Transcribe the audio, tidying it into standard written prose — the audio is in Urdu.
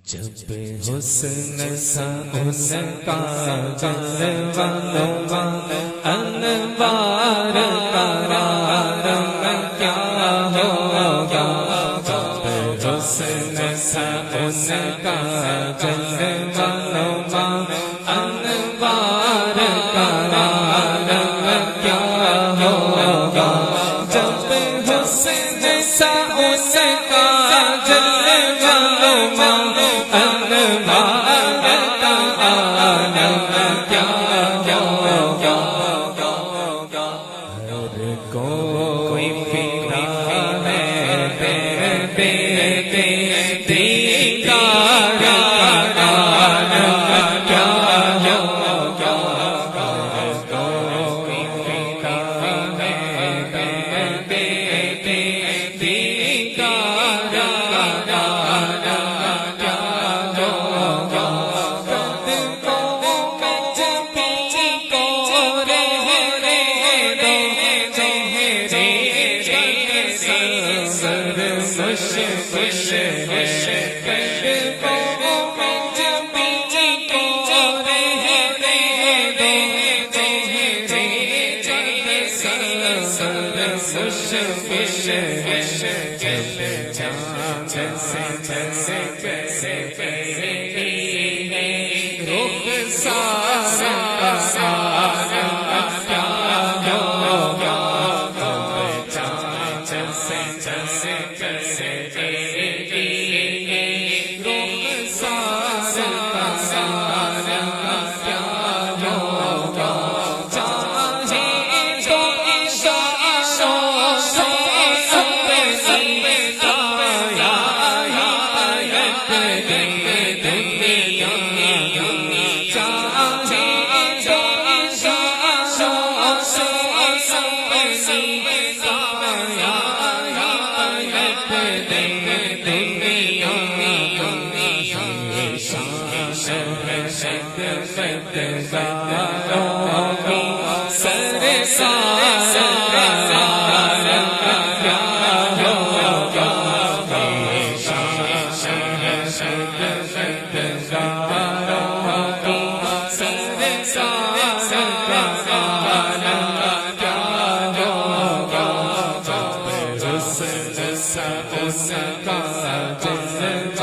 جب حسن سا اس کا جلوہ انوار قرار کیا ہوگا، جب حسن سا اس کا جلوہ انوار قرار کیا ہوگا، جب حسن سا اس کا جلوہ کوئی فدا ہے دیدار کیا ہوگا، کوئی فدا ہے دیدار کیا ہوگا، اس کا